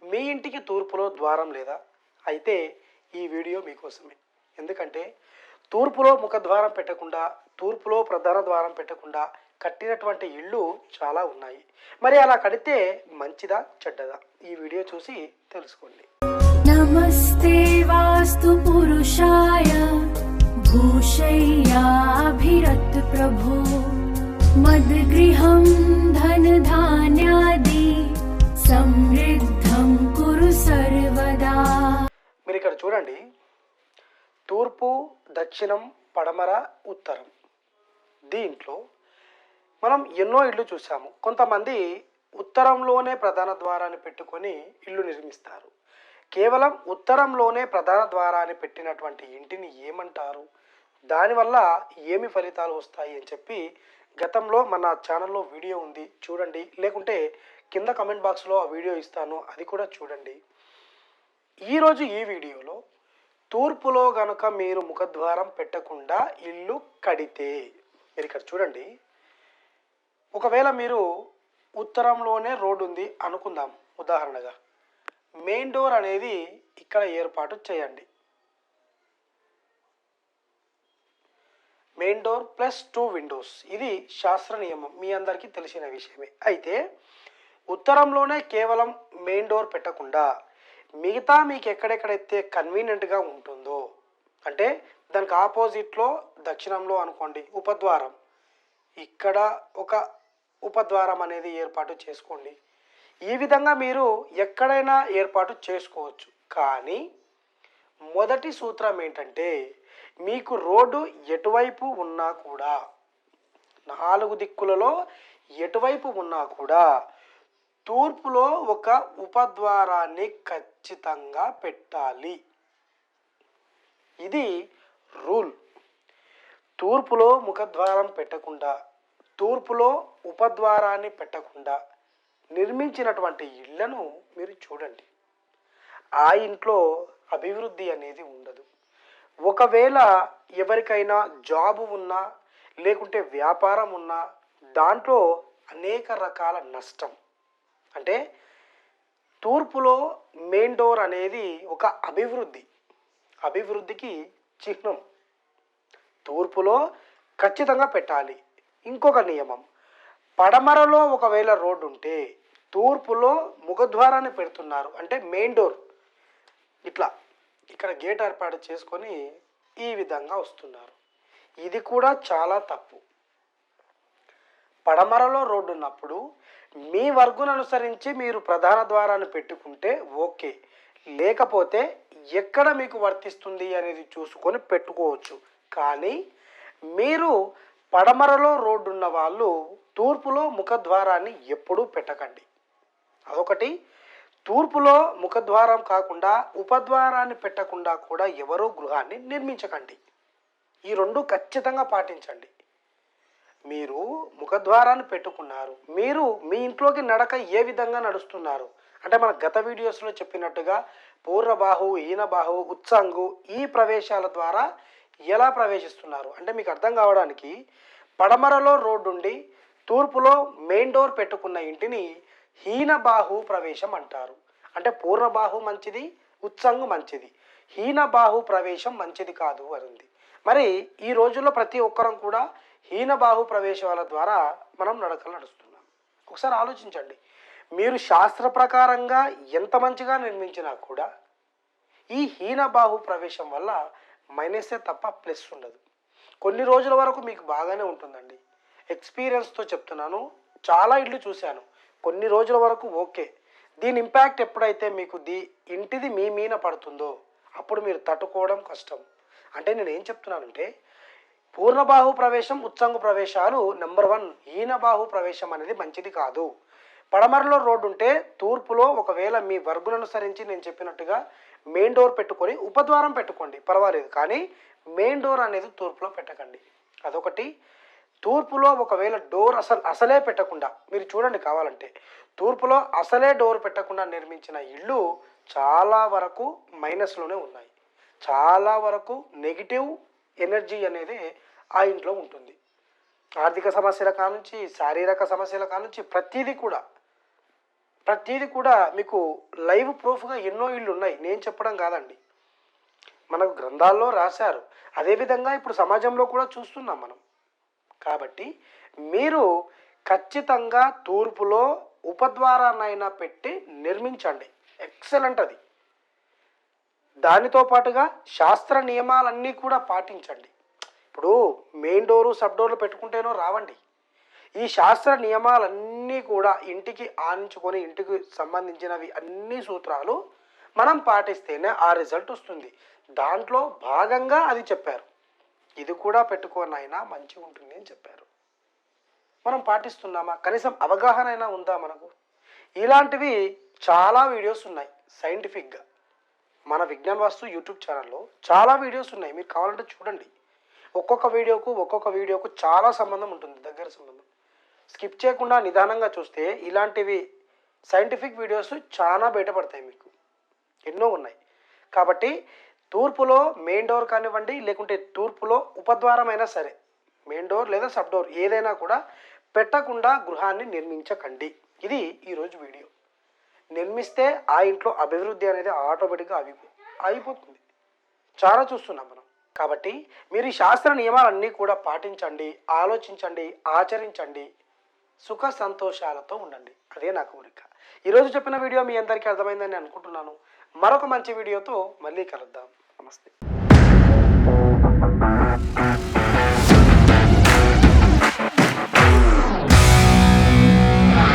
మీ ఇంటికి తూర్పులో ద్వారం లేదా? అయితే ఈ వీడియో మీకోసమే. ఎందుకంటే తూర్పులో ముఖద్వారం పెట్టకుండా, తూర్పులో ప్రధాన ద్వారం పెట్టకుండా కట్టినటువంటి ఇళ్ళు చాలా ఉన్నాయి. మరి అలా కడితే మంచిదా చెడ్డదా? ఈ వీడియో చూసి తెలుసుకోండి. నమస్తే వాస్తు పురుషాయ భూషయ్యాభిరత్ ప్రభో మద్గృహం ధన ధాన్యాది సమృద్ధం కురు సర్వదా. మీరు ఇక్కడ చూడండి, తూర్పు, దక్షిణం, పడమర, ఉత్తరం. దీంట్లో మనం ఎన్నో ఇళ్ళు చూసాము. కొంతమంది ఉత్తరంలోనే ప్రధాన ద్వారాన్ని పెట్టుకొని ఇల్లు నిర్మిస్తారు. కేవలం ఉత్తరంలోనే ప్రధాన ద్వారాన్ని పెట్టినటువంటి ఇంటిని ఏమంటారు, దానివల్ల ఏమి ఫలితాలు వస్తాయి అని చెప్పి గతంలో మన ఛానల్లో వీడియో ఉంది, చూడండి. లేకుంటే కింద కమెంట్ బాక్స్లో ఆ వీడియో ఇస్తాను, అది కూడా చూడండి. ఈరోజు ఈ వీడియోలో తూర్పులో గనుక మీరు ముఖద్వారం పెట్టకుండా ఇల్లు కడితే, మీరు ఇక్కడ చూడండి, ఒకవేళ మీరు ఉత్తరంలోనే రోడ్డు ఉంది అనుకుందాం. ఉదాహరణగా మెయిన్ డోర్ అనేది ఇక్కడ ఏర్పాటు చేయండి. మెయిన్ డోర్ ప్లస్ 2 విండోస్, ఇది శాస్త్ర నియమం, మీ అందరికీ తెలిసిన విషయమే. అయితే ఉత్తరంలోనే కేవలం మెయిన్ డోర్ పెట్టకుండా మిగతా మీకు ఎక్కడెక్కడైతే కన్వీనియంట్గా ఉంటుందో, అంటే దానికి ఆపోజిట్లో దక్షిణంలో అనుకోండి ఉపద్వారం, ఇక్కడ ఒక ఉపద్వారం అనేది ఏర్పాటు చేసుకోండి. ఈ విధంగా మీరు ఎక్కడైనా ఏర్పాటు చేసుకోవచ్చు. కానీ మొదటి సూత్రం ఏంటంటే, మీకు రోడ్డు ఎటువైపు ఉన్నా కూడా, 4 దిక్కులలో ఎటువైపు ఉన్నా కూడా తూర్పులో ఒక ఉపద్వారాన్ని ఖచ్చితంగా పెట్టాలి. ఇది రూల్. తూర్పులో ముఖద్వారం పెట్టకుండా, తూర్పులో ఉపద్వారాన్ని పెట్టకుండా నిర్మించినటువంటి ఇళ్లను మీరు చూడండి, ఆ ఇంట్లో అభివృద్ధి అనేది ఉండదు. ఒకవేళ ఎవరికైనా జాబు ఉన్నా, లేకుంటే వ్యాపారం ఉన్నా, దాంట్లో అనేక రకాల నష్టం. అంటే తూర్పులో మెయిన్ డోర్ అనేది ఒక అభివృద్ధికి చిహ్నం. తూర్పులో ఖచ్చితంగా పెట్టాలి. ఇంకొక నియమం, పడమరలో ఒకవేళ రోడ్డు ఉంటే తూర్పులో ముఖద్వారాన్ని పెడుతున్నారు అంటే మెయిన్ డోర్ ఇట్లా ఇక్కడ గేట్ ఏర్పాటు చేసుకొని ఈ విధంగా వస్తున్నారు. ఇది కూడా చాలా తప్పు. పడమరలో రోడ్డు ఉన్నప్పుడు మీ వర్గును అనుసరించి మీరు ప్రధాన ద్వారాన్ని పెట్టుకుంటే ఓకే, లేకపోతే ఎక్కడ మీకు వర్తిస్తుంది అనేది చూసుకొని పెట్టుకోవచ్చు. కానీ మీరు పడమరలో రోడ్డు ఉన్న వాళ్ళు తూర్పులో ముఖద్వారాన్ని ఎప్పుడూ పెట్టకండి. అదొకటి. తూర్పులో ముఖద్వారం కాకుండా ఉపద్వారాన్ని పెట్టకుండా కూడా ఎవరూ గృహాన్ని నిర్మించకండి. ఈ 2 ఖచ్చితంగా పాటించండి. మీరు ముఖద్వారాన్ని పెట్టుకున్నారు, మీరు మీ ఇంట్లోకి నడక ఏ విధంగా నడుస్తున్నారు అంటే మన గత వీడియోస్లో చెప్పినట్టుగా పూర్వబాహు, హీనబాహు, ఉత్సంగు ఈ ప్రవేశాల ద్వారా ఎలా ప్రవేశిస్తున్నారు అంటే మీకు అర్థం కావడానికి, పడమరలో రోడ్డు ఉండి తూర్పులో మెయిన్ డోర్ పెట్టుకున్న ఇంటిని హీనబాహు ప్రవేశం అంటారు. అంటే పూర్వబాహు మంచిది, ఉత్సంగు మంచిది, హీనబాహు ప్రవేశం మంచిది కాదు అని. మరి ఈ రోజుల్లో ప్రతి ఒక్కరం కూడా హీనబాహు ప్రవేశాల ద్వారా మనం నడకలు నడుస్తున్నాం. ఒకసారి ఆలోచించండి, మీరు శాస్త్ర ప్రకారంగా ఎంత మంచిగా నిర్మించినా కూడా ఈ హీనబాహు ప్రవేశం వల్ల మైనసే తప్ప ప్లస్ ఉండదు. కొన్ని రోజుల వరకు మీకు బాగానే ఉంటుందండి. ఎక్స్పీరియన్స్తో చెప్తున్నాను, చాలా ఇళ్ళు చూశాను. కొన్ని రోజుల వరకు ఓకే. దీని ఇంపాక్ట్ ఎప్పుడైతే మీకు ఇంటిది మీ మీన పడుతుందో అప్పుడు మీరు తట్టుకోవడం కష్టం. అంటే నేను ఏం చెప్తున్నానంటే, పూర్ణబాహు ప్రవేశం, ఉత్సంగు ప్రవేశాలు నెంబర్ 1. హీనబాహు ప్రవేశం అనేది మంచిది కాదు. పడమరలో రోడ్డు ఉంటే తూర్పులో ఒకవేళ మీ వర్గును అనుసరించి నేను చెప్పినట్టుగా మెయిన్ డోర్ పెట్టుకొని ఉపద్వారం పెట్టుకోండి, పర్వాలేదు. కానీ మెయిన్ డోర్ అనేది తూర్పులో పెట్టకండి. అదొకటి. తూర్పులో ఒకవేళ డోర్ అసలే పెట్టకుండా, మీరు చూడండి కావాలంటే, తూర్పులో అసలే డోర్ పెట్టకుండా నిర్మించిన ఇళ్ళు చాలా వరకు మైనస్లోనే ఉన్నాయి. చాలా వరకు నెగిటివ్ ఎనర్జీ అనేది ఆ ఇంట్లో ఉంటుంది. ఆర్థిక సమస్యల కానుంచి, శారీరక సమస్యల కానుంచి ప్రతిదీ కూడా ప్రతిదీ కూడా మీకు లైవ్ ప్రూఫ్గా ఎన్నో ఇళ్ళు ఉన్నాయి, నేను చెప్పడం కాదండి, మనకు గ్రంథాల్లో రాశారు. అదేవిధంగా ఇప్పుడు సమాజంలో కూడా చూస్తున్నాం మనం. కాబట్టి మీరు ఖచ్చితంగా తూర్పులో ఉపద్వారాన్నైనా పెట్టి నిర్మించండి, ఎక్సలెంట్ అది. దానితో పాటుగా శాస్త్ర నియమాలన్నీ కూడా పాటించండి. ఇప్పుడు మెయిన్ డోరు సబ్ డోర్లు పెట్టుకుంటేనో రావండి. ఈ శాస్త్ర నియమాలన్నీ కూడా ఇంటికి ఆనించుకొని ఇంటికి సంబంధించినవి అన్ని సూత్రాలు మనం పాటిస్తేనే ఆ రిజల్ట్ వస్తుంది. దాంట్లో భాగంగా అది చెప్పారు, ఇది కూడా పెట్టుకోని అయినా మంచిగా ఉంటుంది అని చెప్పారు. మనం పాటిస్తున్నామా? కనీసం అవగాహన అయినా ఉందా మనకు? ఇలాంటివి చాలా వీడియోస్ ఉన్నాయి సైంటిఫిక్గా. మన విజ్ఞాన్ వాస్తు యూట్యూబ్ ఛానల్లో చాలా వీడియోస్ ఉన్నాయి, మీరు కావాలంటే చూడండి. ఒక్కొక్క వీడియోకు చాలా సంబంధం ఉంటుంది, దగ్గర సంబంధం. స్కిప్ చేయకుండా నిదానంగా చూస్తే ఇలాంటివి సైంటిఫిక్ వీడియోస్ చాలా బయటపడతాయి, మీకు ఎన్నో ఉన్నాయి. కాబట్టి తూర్పులో మెయిన్ డోర్ కానివ్వండి, లేకుంటే తూర్పులో ఉపద్వారం అయినా సరే, మెయిన్ డోర్ లేదా సబ్ డోర్ ఏదైనా కూడా పెట్టకుండా గృహాన్ని నిర్మించకండి. ఇది ఈరోజు వీడియో. నిర్మిస్తే ఆ ఇంట్లో అభివృద్ధి అనేది ఆటోమేటిక్గా అయిపోతుంది. చాలా చూస్తున్నాం మనం. కాబట్టి మీరు ఈ శాస్త్ర నియమాలన్నీ కూడా పాటించండి, ఆలోచించండి, ఆచరించండి, సుఖ సంతోషాలతో ఉండండి. అదే నా కోరిక. ఈరోజు చెప్పిన వీడియో మీ అందరికీ అర్థమైందని అనుకుంటున్నాను. మరొక మంచి వీడియోతో మళ్ళీ కలుద్దాం. నమస్తే.